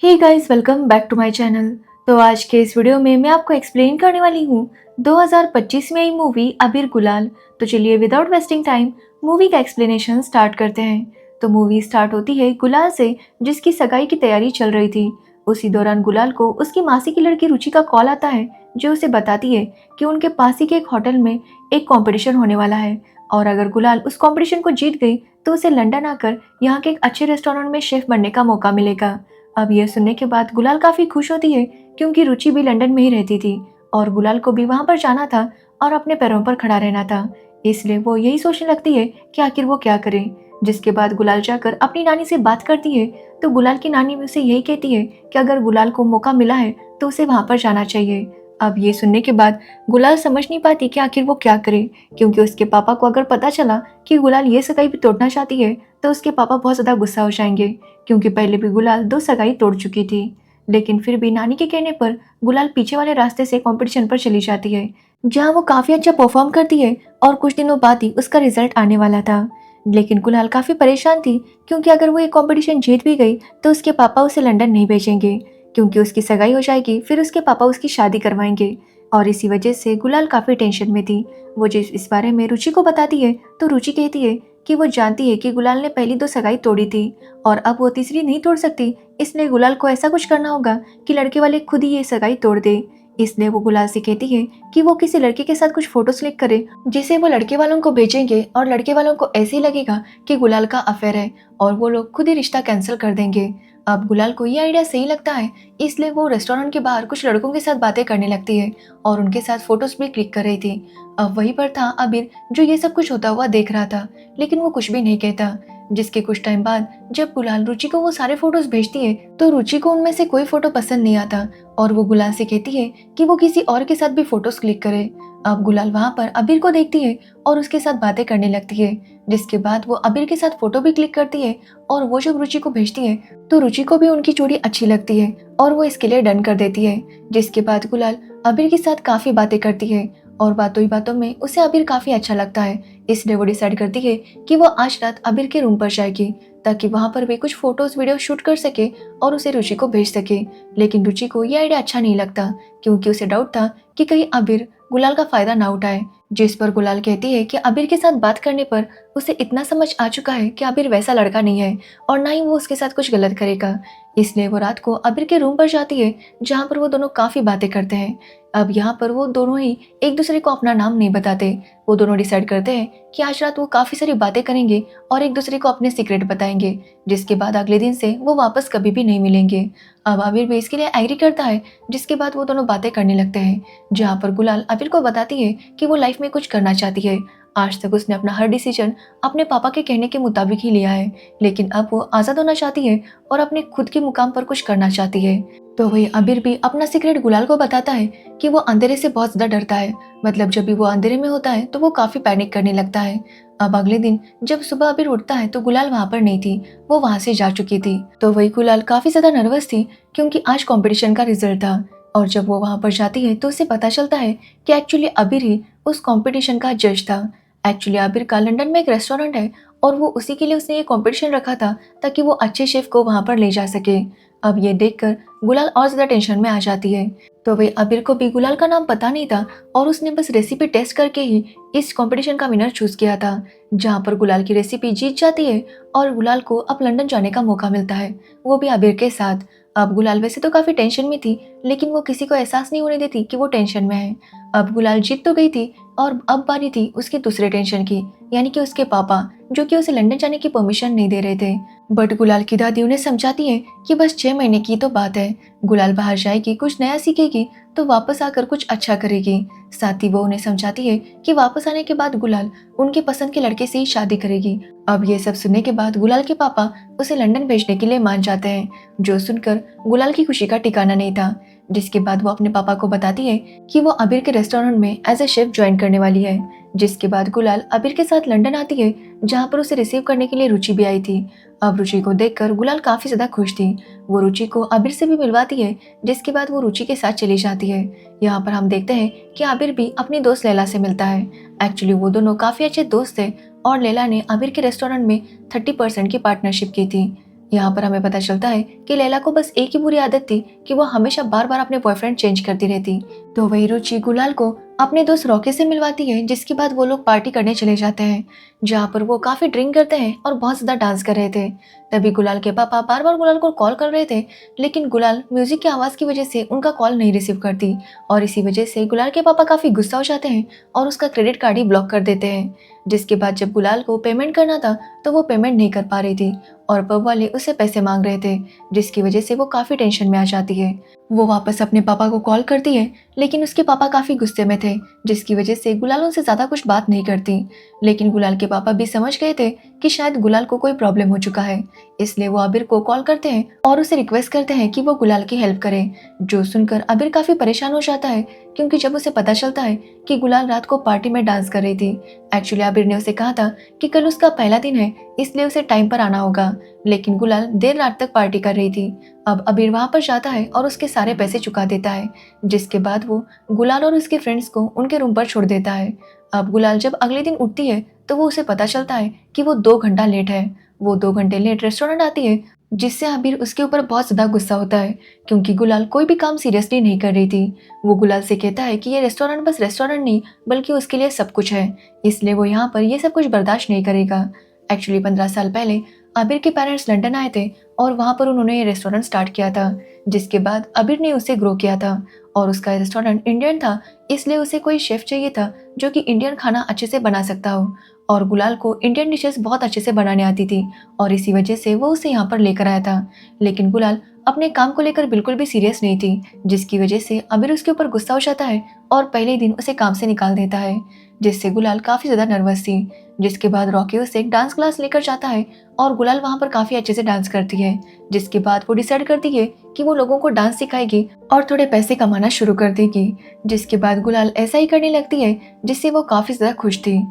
Hey guys, welcome back to my channel. तो आज के इस वीडियो में मैं आपको एक्सप्लेन करने वाली हूँ 2025 में आई मूवी अबीर गुलाल। तो चलिए विदाउट वेस्टिंग टाइम मूवी का एक्सप्लेनेशन स्टार्ट करते हैं। तो मूवी स्टार्ट होती है गुलाल से, जिसकी सगाई की तैयारी चल रही थी। उसी दौरान गुलाल को उसकी मासी की लड़की रुचि का कॉल आता है, जो उसे बताती है कि उनके पास ही के एक होटल में एक कॉम्पिटिशन होने वाला है, और अगर गुलाल उस कॉम्पिटिशन को जीत गई तो उसे लंदन आकर यहाँ के एक अच्छे रेस्टोरेंट में शेफ बनने का मौका मिलेगा। अब यह सुनने के बाद गुलाल काफी खुश होती है, क्योंकि रुचि भी लंदन में ही रहती थी और गुलाल को भी वहां पर जाना था और अपने पैरों पर खड़ा रहना था। इसलिए वो यही सोचने लगती है कि आखिर वो क्या करे। जिसके बाद गुलाल जाकर अपनी नानी से बात करती है, तो गुलाल की नानी भी उसे यही कहती है कि अगर गुलाल को मौका मिला है तो उसे वहां पर जाना चाहिए। अब ये सुनने के बाद गुलाल समझ नहीं पाती कि आखिर वो क्या करे, क्योंकि उसके पापा को अगर पता चला कि गुलाल ये सगाई भी तोड़ना चाहती है तो उसके पापा बहुत ज्यादा गुस्सा हो जाएंगे, क्योंकि पहले भी गुलाल 2 सगाई तोड़ चुकी थी। लेकिन फिर भी नानी के कहने पर गुलाल पीछे वाले रास्ते से कंपटीशन पर चली जाती है, जहां वो काफी अच्छा परफॉर्म करती है और कुछ दिनों बाद ही उसका रिजल्ट आने वाला था। लेकिन गुलाल काफी परेशान थी, क्योंकि अगर वो ये कंपटीशन जीत भी गई तो उसके पापा उसे लंदन नहीं भेजेंगे, क्योंकि उसकी सगाई हो जाएगी, फिर उसके पापा उसकी शादी करवाएंगे। और इसी वजह से गुलाल काफी टेंशन में थी। वो जिस इस बारे में रुचि को बताती है, तो रुचि कहती है कि वो जानती है कि गुलाल ने पहली 2 सगाई तोड़ी थी और अब वो तीसरी नहीं तोड़ सकती, इसलिए गुलाल को ऐसा कुछ करना होगा कि लड़के वाले खुद ही ये सगाई तोड़ दे। इसलिए वो गुलाल से कहती है कि वो किसी लड़के के साथ कुछ फोटोज क्लिक करे, जिसे वो लड़के वालों को भेजेंगे और लड़के वालों को ऐसे ही लगेगा कि गुलाल का अफेयर है और वो लोग खुद ही रिश्ता कैंसिल कर देंगे। अब गुलाल को ये आइडिया सही लगता है, इसलिए वो रेस्टोरेंट के बाहर कुछ लड़कों के साथ बातें करने लगती है और उनके साथ फोटोज भी क्लिक कर रही थी। अब वहीं पर था अबीर, जो ये सब कुछ होता हुआ देख रहा था, लेकिन वो कुछ भी नहीं कहता। जिसके कुछ टाइम बाद जब गुलाल रुचि को वो सारे फोटोज भेजती है, तो रुचि को उनमें से कोई फोटो पसंद नहीं आता और वो गुलाल से कहती है कि वो किसी और के साथ भी फोटोज क्लिक करे। अब गुलाल वहां पर अबीर को देखती है और उसके साथ बातें करने लगती है। जिसके बाद वो अबीर के साथ फोटो भी क्लिक करती है और वो जब रुचि को भेजती है तो रुचि को भी उनकी जोड़ी अच्छी लगती है और वो इसके लिए डन कर देती है। जिसके बाद गुलाल अबीर के साथ काफी बातें करती है और बातों ही बातों में उसे अबीर काफी अच्छा लगता है, इसलिए वो डिसाइड करती है कि वो आज रात अबीर के रूम पर जाएगी, ताकि वहां पर वे कुछ फोटोज वीडियो शूट कर सके और उसे रुचि को भेज सके। लेकिन रुचि को यह आइडिया अच्छा नहीं लगता, क्योंकि उसे डाउट था कि कहीं अबीर गुलाल का फायदा ना उठाए। जिस पर गुलाल कहती है कि अबीर के साथ बात करने पर उसे इतना समझ आ चुका है कि अबीर वैसा लड़का नहीं है और ना ही वो उसके साथ कुछ गलत करेगा। इसलिए वो रात को अबीर के रूम पर जाती है, जहाँ पर वो दोनों काफी बातें करते हैं। अब यहाँ पर वो दोनों ही एक दूसरे को अपना नाम नहीं बताते। वो दोनों डिसाइड करते हैं कि आज रात वो काफी सारी बातें करेंगे और एक दूसरे को अपने सीक्रेट बताएंगे, जिसके बाद अगले दिन से वो वापस कभी भी नहीं मिलेंगे। अब आबिर भी इसके लिए एग्री करता है, जिसके बाद वो दोनों बातें करने लगते हैं, जहाँ पर गुलाल आबिर को बताती है कि वो लाइफ में कुछ करना चाहती है। आज तक उसने अपना हर डिसीजन अपने पापा के कहने के मुताबिक ही लिया है, लेकिन अब वो आज़ाद होना चाहती है और अपने खुद के मुकाम पर कुछ करना चाहती है। तो वही अबीर भी अपना सीक्रेट गुलाल को बताता है कि वो अंधेरे से बहुत ज़्यादा डरता है। मतलब जब भी वो अंधेरे में होता है तो वो काफ़ी पैनिक करने लगता है। अब अगले दिन जब सुबह अबीर उठता है तो गुलाल वहाँ पर नहीं थी, वो वहाँ से जा चुकी थी। तो वही गुलाल काफ़ी ज़्यादा नर्वस थी, क्योंकि आज कॉम्पिटिशन का रिजल्ट था। और जब वो वहाँ पर जाती है तो उसे पता चलता है कि एक्चुअली अबीर ही उस कॉम्पिटिशन का जज था। एक्चुअली आबिर का लंदन में एक रेस्टोरेंट है और वो उसी के लिए उसने ये कंपटीशन रखा था, ताकि वो अच्छे शेफ को वहां पर ले जा सके। अब ये देखकर गुलाल और ज्यादा टेंशन में आ जाती है। तो वही आबिर को भी गुलाल का नाम पता नहीं था और उसने बस रेसिपी टेस्ट करके ही इस कंपटीशन का विनर चूज किया था, जहां पर गुलाल की रेसिपी जीत जाती है और गुलाल को अब लंदन जाने का मौका मिलता है, वो भी आबिर के साथ। अब गुलाल वैसे तो काफी टेंशन में थी, लेकिन वो किसी को एहसास नहीं होने देती कि वो टेंशन में है। अब गुलाल जीत तो गई थी और अब बारी थी उसकी दूसरे टेंशन की, यानी कि उसके पापा, जो कि उसे लंदन जाने की परमिशन नहीं दे रहे थे। बट गुलाल की दादी उन्हें समझाती है कि बस 6 महीने की तो बात है, गुलाल बाहर जाएगी, कुछ नया सीखेगी तो वापस आकर कुछ अच्छा करेगी। साथ ही वो उन्हें समझाती है कि वापस आने के बाद गुलाल उनके पसंद के लड़के से ही शादी करेगी। अब ये सब सुनने के बाद गुलाल के पापा उसे लंदन भेजने के लिए मान जाते हैं, जो सुनकर गुलाल की खुशी का ठिकाना नहीं था। जिसके बाद वो अपने पापा को बताती है कि वो अबीर के रेस्टोरेंट में एज ए शेफ ज्वाइन करने वाली है। जिसके बाद गुलाल अबीर के साथ लंदन आती है, जहाँ पर उसे रिसीव करने के लिए रुचि भी आई थी। अब रुचि को देखकर गुलाल काफी ज्यादा खुश थी। वो रुचि को अबीर से भी मिलवाती है, जिसके बाद वो रुचि के साथ चली जाती है। यहाँ पर हम देखते हैं कि अबीर भी अपनी दोस्त लैला से मिलता है। एक्चुअली वो दोनों काफी अच्छे दोस्त थे और लैला ने अबीर के रेस्टोरेंट में 30% की पार्टनरशिप की थी। यहाँ पर हमें पता चलता है कि लैला को बस एक ही बुरी आदत थी कि वो हमेशा बार बार अपने बॉयफ्रेंड चेंज करती रहती। तो वही रुचि गुलाल को अपने दोस्त रॉकी से मिलवाती है, जिसके बाद वो लोग पार्टी करने चले जाते हैं, जहाँ पर वो काफी ड्रिंक करते हैं और बहुत ज्यादा डांस कर रहे थे। तभी गुलाल के पापा बार बार गुलाल को कॉल कर रहे थे, लेकिन गुलाल म्यूजिक की आवाज की वजह से उनका कॉल नहीं रिसीव करती और इसी वजह से गुलाल के पापा काफी गुस्सा हो जाते हैं और उसका क्रेडिट कार्ड ही ब्लॉक कर देते हैं। जिसके बाद जब गुलाल को पेमेंट करना था तो वो पेमेंट नहीं कर पा रही थी और पब वाले उससे पैसे मांग रहे थे, जिसकी वजह से वो काफी टेंशन में आ जाती है। वो वापस अपने पापा को कॉल करती है, लेकिन उसके पापा काफी गुस्से में थे, जिसकी वजह से गुलाल उनसे ज्यादा कुछ बात नहीं करती। लेकिन गुलाल के पापा भी समझ गए थे कि शायद गुलाल को कोई प्रॉब्लम हो चुका है, इसलिए वो अबीर को कॉल करते हैं और उसे रिक्वेस्ट करते हैं कि वो गुलाल की हेल्प करे। जो सुनकर अबीर काफी परेशान हो जाता है, क्योंकि जब उसे पता चलता है कि गुलाल रात को पार्टी में डांस कर रही थी। एक्चुअली अबीर ने उसे कहा था कि कल उसका पहला दिन है, इसलिए उसे टाइम पर आना होगा, लेकिन गुलाल देर रात तक पार्टी कर रही थी। अब अबीर वहां पर जाता है और उसके सारे पैसे चुका देता है, जिसके बाद वो गुलाल और उसके फ्रेंड्स को उनके रूम पर छोड़ देता है। अब गुलाल जब अगले दिन उठती है तो वो उसे पता चलता है कि वो 2 घंटा लेट है। वो 2 घंटे लेट रेस्टोरेंट आती है, जिससे अबीर उसके ऊपर बहुत ज्यादा गुस्सा होता है, क्योंकि गुलाल कोई भी काम सीरियसली नहीं कर रही थी। वो गुलाल से कहता है कि ये रेस्टोरेंट बस रेस्टोरेंट नहीं बल्कि उसके लिए सब कुछ है, इसलिए वो यहाँ पर ये सब कुछ बर्दाश्त नहीं करेगा। एक्चुअली 15 साल पहले अबीर के पेरेंट्स लंदन आए थे और वहाँ पर उन्होंने ये रेस्टोरेंट स्टार्ट किया था, जिसके बाद अबीर ने उसे ग्रो किया था और उसका रेस्टोरेंट इंडियन था, इसलिए उसे कोई शेफ चाहिए था जो कि इंडियन खाना अच्छे से बना सकता हो। और गुलाल को इंडियन डिशेस बहुत अच्छे से बनाने आती थी और इसी वजह से वो उसे यहाँ पर लेकर आया था। लेकिन गुलाल अपने काम को लेकर बिल्कुल भी सीरियस नहीं थी, जिसकी वजह से अबीर उसके ऊपर गुस्सा हो जाता है और पहले ही दिन उसे काम से निकाल देता है, जिससे गुलाल काफी ज्यादा नर्वस थी। जिसके बाद रॉकी उसे एक डांस क्लास लेकर जाता है और गुलाल वहाँ पर काफी अच्छे से डांस करती है, जिसके बाद वो डिसाइड करती है कि वो लोगों को डांस सिखाएगी और थोड़े पैसे कमाना शुरू कर देगी। जिसके बाद गुलाल ऐसा ही करने लगती है, जिससे वो काफी ज्यादा खुश थी।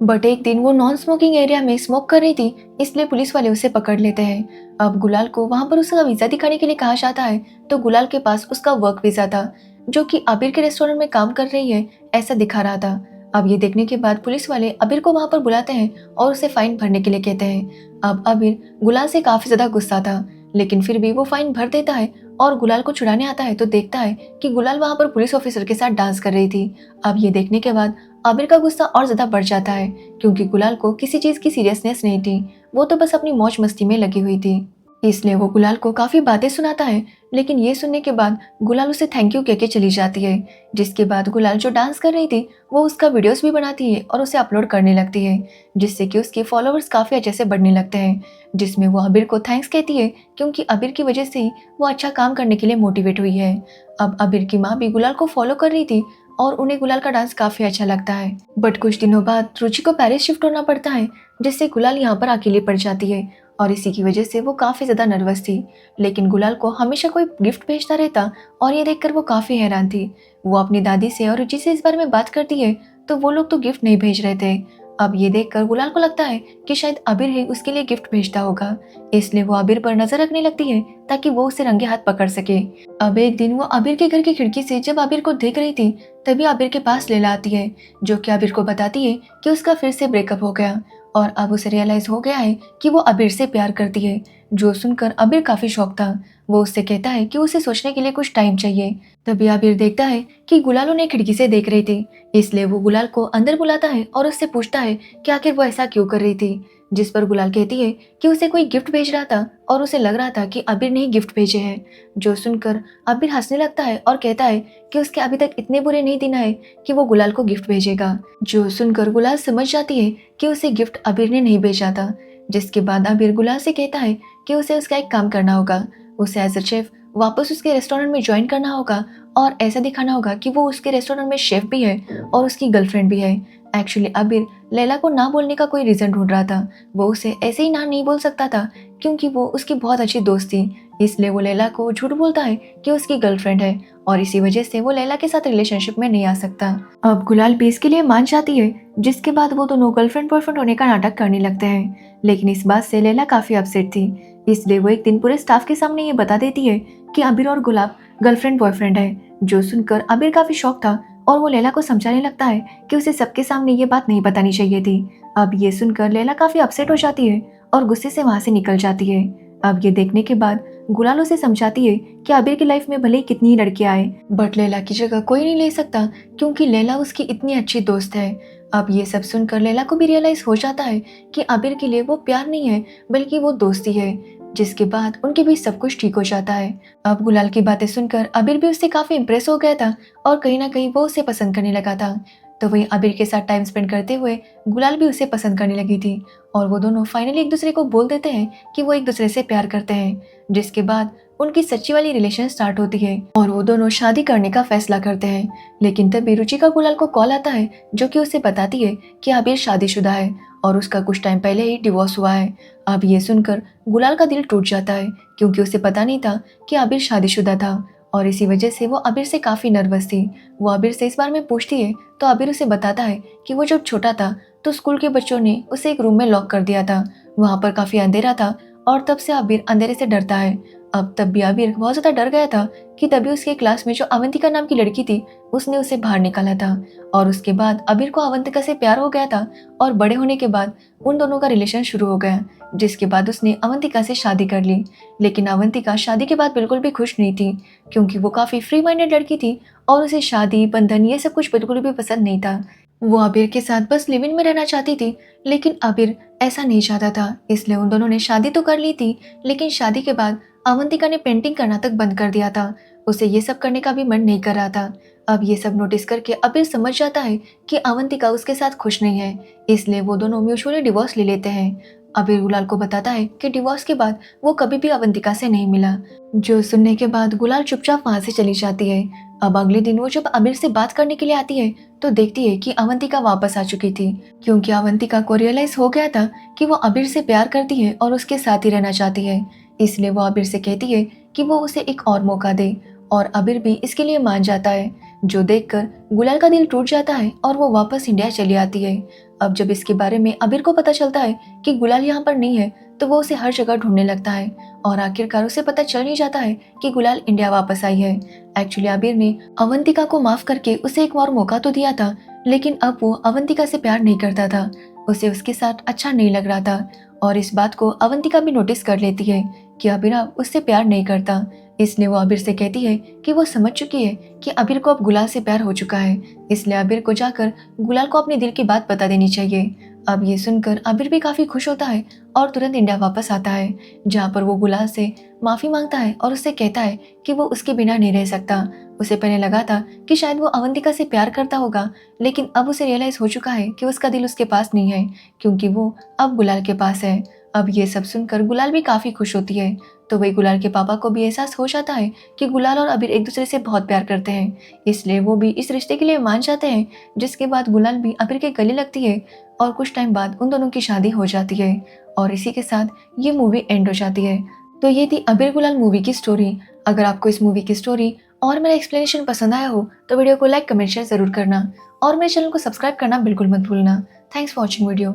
बट एक दिन वो नॉन स्मोकिंग एरिया में स्मोक कर रही थी, इसलिए पुलिस वाले उसे पकड़ लेते हैं। अब गुलाल को वहाँ पर उसका वीजा दिखाने के लिए कहा जाता है, तो गुलाल के पास उसका वर्क वीजा था, जो कि अबीर के रेस्टोरेंट में काम कर रही है ऐसा दिखा रहा था। अब ये देखने के बाद पुलिस वाले अबीर को वहाँ पर बुलाते हैं और उसे फाइन भरने के लिए कहते हैं। अब अबीर गुलाल से काफी ज्यादा गुस्सा था, लेकिन फिर भी वो फाइन भर देता है और गुलाल को छुड़ाने आता है तो देखता है कि गुलाल वहाँ पर पुलिस ऑफिसर के साथ डांस कर रही थी। अब ये देखने के बाद अबीर का गुस्सा और ज्यादा बढ़ जाता है, क्योंकि गुलाल को किसी चीज की सीरियसनेस नहीं थी, वो तो बस अपनी मौज मस्ती में लगी हुई थी। इसलिए वो गुलाल को काफी बातें सुनाता है, लेकिन ये सुनने के बाद गुलाल उसे थैंक यू कह के चली जाती है। जिसके बाद गुलाल जो डांस कर रही थी वो उसका वीडियोस भी बनाती है और उसे अपलोड करने लगती है, जिससे कि उसके फॉलोअर्स काफी अच्छे से बढ़ने लगते हैं। जिसमें वो अबीर को थैंक्स कहती है, क्योंकि अबीर की वजह से ही वो अच्छा काम करने के लिए मोटिवेट हुई है। अब अबीर की माँ भी गुलाल को फॉलो कर रही थी और उन्हें गुलाल का डांस काफी अच्छा लगता है। बट कुछ दिनों बाद रुचि को पेरिस शिफ्ट होना पड़ता है, जिससे गुलाल यहाँ पर अकेली पड़ जाती है और इसी की वजह से वो काफी ज्यादा नर्वस थी। लेकिन गुलाल को हमेशा कोई गिफ्ट भेजता रहता और ये देखकर वो काफी हैरान थी। वो अपनी दादी से और रुचि से इस बारे में बात करती है, तो वो लोग तो गिफ्ट नहीं भेज रहे थे। अब ये देखकर गुलाल को लगता है कि शायद अबीर ही उसके लिए गिफ्ट भेजता होगा, इसलिए वो अबीर पर नजर रखने लगती है ताकि वो उसे रंगे हाथ पकड़ सके। अब एक दिन वो अबीर के घर की खिड़की से जब अबीर को देख रही थी, तभी अबीर के पास लैला आती है, जो कि अबीर को बताती है कि उसका फिर से ब्रेकअप हो गया और अब उसे रियलाइज हो गया है कि वो अबीर से प्यार करती है। जो सुनकर अबीर काफी शॉक था। वो उससे कहता है कि उसे सोचने के लिए कुछ टाइम चाहिए। तभी अबीर देखता है कि गुलाल उन्हें खिड़की से देख रही थी, इसलिए वो गुलाल को अंदर बुलाता है और उससे पूछता है कि आखिर वो ऐसा क्यों कर रही थी। जिस पर गुलाल कहती है कि उसे कोई गिफ्ट भेज रहा था और उसे लग रहा था कि अबीर ने ही गिफ्ट भेजे हैं। जो सुनकर अबीर हंसने लगता है और कहता है कि उसके अभी तक इतने बुरे नहीं दिन आए कि वो गुलाल को गिफ्ट भेजेगा। जो सुनकर गुलाल समझ जाती है कि उसे गिफ्ट अबीर ने नहीं भेजा था। जिसके बाद अबीर गुलाल से कहता है कि उसे उसका एक काम करना होगा, उसे एज अ शेफ वापस उसके रेस्टोरेंट में ज्वाइन करना होगा और ऐसा दिखाना होगा कि वो उसके रेस्टोरेंट में शेफ भी है और उसकी गर्लफ्रेंड भी है। एक्चुअली अबीर लैला को ना बोलने का कोई रीजन ढूंढ रहा था। वो उसे ऐसे ही ना नहीं बोल सकता था, क्योंकि वो उसकी बहुत अच्छी दोस्त थी, इसलिए वो लैला को झूठ बोलता है कि उसकी गर्लफ्रेंड है और इसी वजह से वो लैला के साथ रिलेशनशिप में नहीं आ सकता। अब गुलाल भी इसके लिए मान जाती है, जिसके बाद वो दोनों गर्लफ्रेंड बॉयफ्रेंड होने का नाटक करने लगते हैं। लेकिन इस बात से लैला काफी अपसेट थी, इसलिए वो एक दिन पूरे स्टाफ के सामने ये बता देती है कि अबीर और गुलाब गर्लफ्रेंड बॉयफ्रेंड है। जो सुनकर अबीर काफी शॉक था और वो लैला को समझाने लगता है कि उसे सबके सामने ये बात नहीं बतानी चाहिए थी। अब ये सुनकर लैला काफी अपसेट हो जाती है और गुस्से से वहां से निकल जाती है। अब ये देखने के बाद गुलाल उसे समझाती है कि आबिर की लाइफ में भले ही कितनी ही लड़कियां आए बट लैला की जगह कोई नहीं ले सकता, क्योंकि लैला उसकी इतनी अच्छी दोस्त है। अब ये सब सुनकर लैला को भी रियलाइज हो जाता है कि आबिर के लिए वो प्यार नहीं है बल्कि वो दोस्ती है, जिसके बाद उनके बीच सब कुछ ठीक हो जाता है। अब गुलाल की बातें सुनकर आबिर भी उससे काफी इम्प्रेस हो गया था और कहीं ना कहीं वो उसे पसंद करने लगा था। तो वहीं आबिर के साथ टाइम स्पेंड करते हुए गुलाल भी उसे पसंद करने लगी थी और वो दोनों फाइनली एक दूसरे को बोल देते हैं कि वो एक दूसरे से प्यार करते हैं, जिसके बाद उनकी सच्ची वाली रिलेशन स्टार्ट होती है और वो दोनों शादी करने का फैसला करते हैं। लेकिन तभी रुचिका गुलाल को कॉल आता है जो कि उसे बताती है कि आबिर शादीशुदा है और उसका कुछ टाइम पहले ही डिवोर्स हुआ है। अब ये सुनकर गुलाल का दिल टूट जाता है, क्योंकि उसे पता नहीं था कि आबिर शादीशुदा था और इसी वजह से वो आबिर से काफी नर्वस थी। वो आबिर से इस बारे में पूछती है तो आबिर उसे बताता है कि वो जब छोटा था तो स्कूल के बच्चों ने उसे एक रूम में लॉक कर दिया था। वहाँ पर काफी अंधेरा था और तब से आबिर अंधेरे से डरता है। अब तब भी आबिर बहुत ज्यादा डर गया था कि तभी उसके क्लास में जो अवंतिका नाम की लड़की थी उसने उसे बाहर निकाला था और उसके बाद आबिर को अवंतिका से प्यार हो गया था और बड़े होने के बाद उन दोनों का रिलेशन शुरू हो गया, जिसके बाद उसने अवंतिका से शादी कर ली। लेकिन अवंतिका शादी के बाद बिल्कुल भी खुश नहीं थी, क्योंकि वो काफी फ्री माइंडेड लड़की थी और उसे शादी बंधन ये सब कुछ बिल्कुल भी पसंद नहीं था। वो आबिर के साथ बस लिव इन में रहना चाहती थी, लेकिन आबिर ऐसा नहीं चाहता था, इसलिए उन दोनों ने शादी तो कर ली थी। लेकिन शादी के बाद अवंतिका ने पेंटिंग करना तक बंद कर दिया था, उसे ये सब करने का भी मन नहीं कर रहा था। अब ये सब नोटिस करके आबिर समझ जाता है कि अवंतिका उसके साथ खुश नहीं है, इसलिए वो दोनों म्यूचुअली डिवोर्स ले लेते हैं। आबिर गुलाल को बताता है कि डिवोर्स के बाद वो कभी भी अवंतिका से नहीं मिला, जो सुनने के बाद गुलाल चुपचाप वहां से चली जाती है। अब अगले दिन वो जब आबिर से बात करने के लिए आती है तो देखती है कि अवंतिका वापस आ चुकी थी, क्योंकि अवंतिका को रियलाइज हो गया था कि वो आबिर से प्यार करती है और उसके साथ ही रहना चाहती है। इसलिए वो आबिर से कहती है कि वो उसे एक और मौका दे और आबिर भी इसके लिए मान जाता है, जो देखकर गुलाल का दिल टूट जाता है और वो वापस इंडिया चली आती है। अब जब इसके बारे में आबिर को पता चलता है कि गुलाल यहाँ पर नहीं है तो वो उसे हर जगह ढूंढने लगता है और आखिरकार उसे पता चल ही जाता है कि गुलाल इंडिया वापस आई है। एक्चुअली आबिर ने अवंतिका को माफ करके उसे एक और मौका तो दिया था, लेकिन अब वो अवंतिका से प्यार नहीं करता था, उसे उसके साथ अच्छा नहीं लग रहा था और इस बात को अवंतिका भी नोटिस कर लेती है कि आबिर अब उससे प्यार नहीं करता। इसलिए वो आबिर से कहती है कि वो समझ चुकी है कि आबिर को अब गुलाल से प्यार हो चुका है, इसलिए आबिर को जाकर गुलाल को अपने दिल की बात बता देनी चाहिए। अब ये सुनकर आबिर भी काफी खुश होता है और तुरंत इंडिया वापस आता है, जहाँ पर वो गुलाल से माफी मांगता है और उससे कहता है कि वो उसके बिना नहीं रह सकता। उसे पहले लगा था कि शायद वो अवंतिका से प्यार करता होगा, लेकिन अब उसे रियलाइज हो चुका है कि उसका दिल उसके पास नहीं है, क्योंकि वो अब गुलाल के पास है। अब ये सब सुनकर गुलाल भी काफी खुश होती है। तो वही गुलाल के पापा को भी एहसास हो जाता है कि गुलाल और आबिर एक दूसरे से बहुत प्यार करते हैं, इसलिए वो भी इस रिश्ते के लिए मान जाते हैं, जिसके बाद गुलाल भी आबिर के गले लगती है और कुछ टाइम बाद उन दोनों की शादी हो जाती है और इसी के साथ ये मूवी एंड हो जाती है। तो ये थी आबिर गुलाल मूवी की स्टोरी। अगर आपको इस मूवी की स्टोरी और मेरा एक्सप्लेनेशन पसंद आया हो तो वीडियो को लाइक कमेंट शेयर जरूर करना और मेरे चैनल को सब्सक्राइब करना बिल्कुल मत भूलना। Thanks for watching video.